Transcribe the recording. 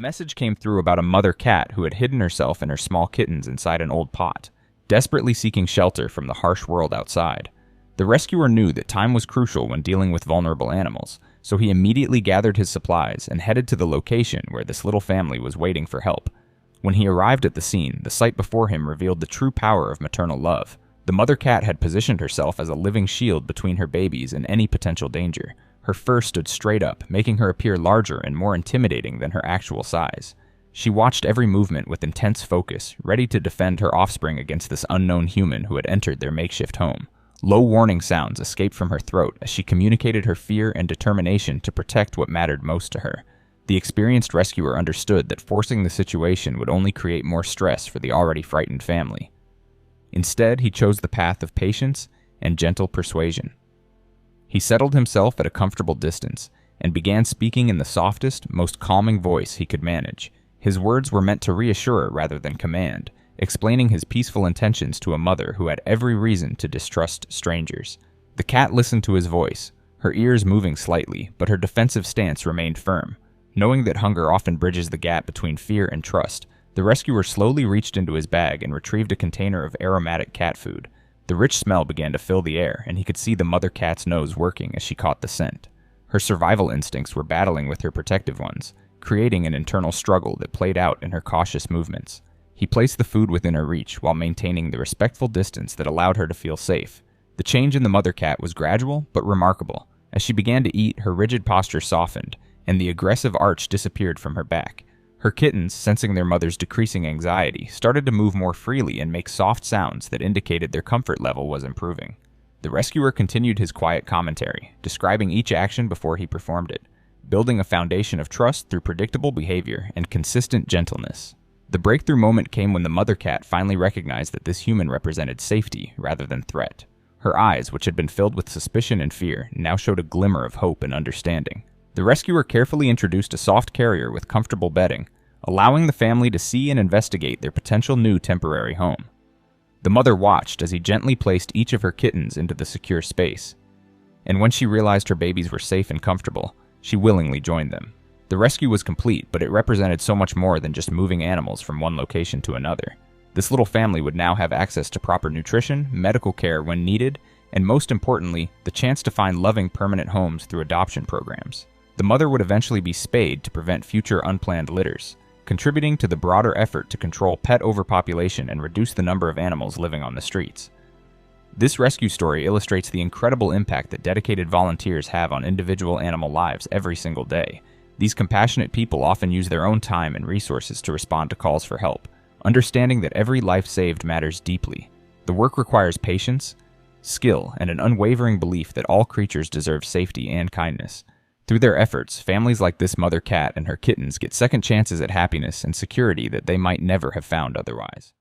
message came through about a mother cat who had hidden herself and her small kittens inside an old pot, desperately seeking shelter from the harsh world outside. The rescuer knew that time was crucial when dealing with vulnerable animals, so he immediately gathered his supplies and headed to the location where this little family was waiting for help. When he arrived at the scene, the sight before him revealed the true power of maternal love. The mother cat had positioned herself as a living shield between her babies and any potential danger. Her fur stood straight up, making her appear larger and more intimidating than her actual size. She watched every movement with intense focus, ready to defend her offspring against this unknown human who had entered their makeshift home. Low warning sounds escaped from her throat as she communicated her fear and determination to protect what mattered most to her. The experienced rescuer understood that forcing the situation would only create more stress for the already frightened family. Instead, he chose the path of patience and gentle persuasion. He settled himself at a comfortable distance and began speaking in the softest, most calming voice he could manage. His words were meant to reassure rather than command, explaining his peaceful intentions to a mother who had every reason to distrust strangers. The cat listened to his voice, her ears moving slightly, but her defensive stance remained firm. Knowing that hunger often bridges the gap between fear and trust, the rescuer slowly reached into his bag and retrieved a container of aromatic cat food. The rich smell began to fill the air, and he could see the mother cat's nose working as she caught the scent. Her survival instincts were battling with her protective ones, creating an internal struggle that played out in her cautious movements. He placed the food within her reach while maintaining the respectful distance that allowed her to feel safe. The change in the mother cat was gradual but remarkable. As she began to eat, her rigid posture softened, and the aggressive arch disappeared from her back. Her kittens, sensing their mother's decreasing anxiety, started to move more freely and make soft sounds that indicated their comfort level was improving. The rescuer continued his quiet commentary, describing each action before he performed it, building a foundation of trust through predictable behavior and consistent gentleness. The breakthrough moment came when the mother cat finally recognized that this human represented safety rather than threat. Her eyes, which had been filled with suspicion and fear, now showed a glimmer of hope and understanding. The rescuer carefully introduced a soft carrier with comfortable bedding, allowing the family to see and investigate their potential new temporary home. The mother watched as he gently placed each of her kittens into the secure space, and when she realized her babies were safe and comfortable, she willingly joined them. The rescue was complete, but it represented so much more than just moving animals from one location to another. This little family would now have access to proper nutrition, medical care when needed, and most importantly, the chance to find loving permanent homes through adoption programs. The mother would eventually be spayed to prevent future unplanned litters, contributing to the broader effort to control pet overpopulation and reduce the number of animals living on the streets. This rescue story illustrates the incredible impact that dedicated volunteers have on individual animal lives every single day. These compassionate people often use their own time and resources to respond to calls for help, understanding that every life saved matters deeply. The work requires patience, skill, and an unwavering belief that all creatures deserve safety and kindness. Through their efforts, families like this mother cat and her kittens get second chances at happiness and security that they might never have found otherwise.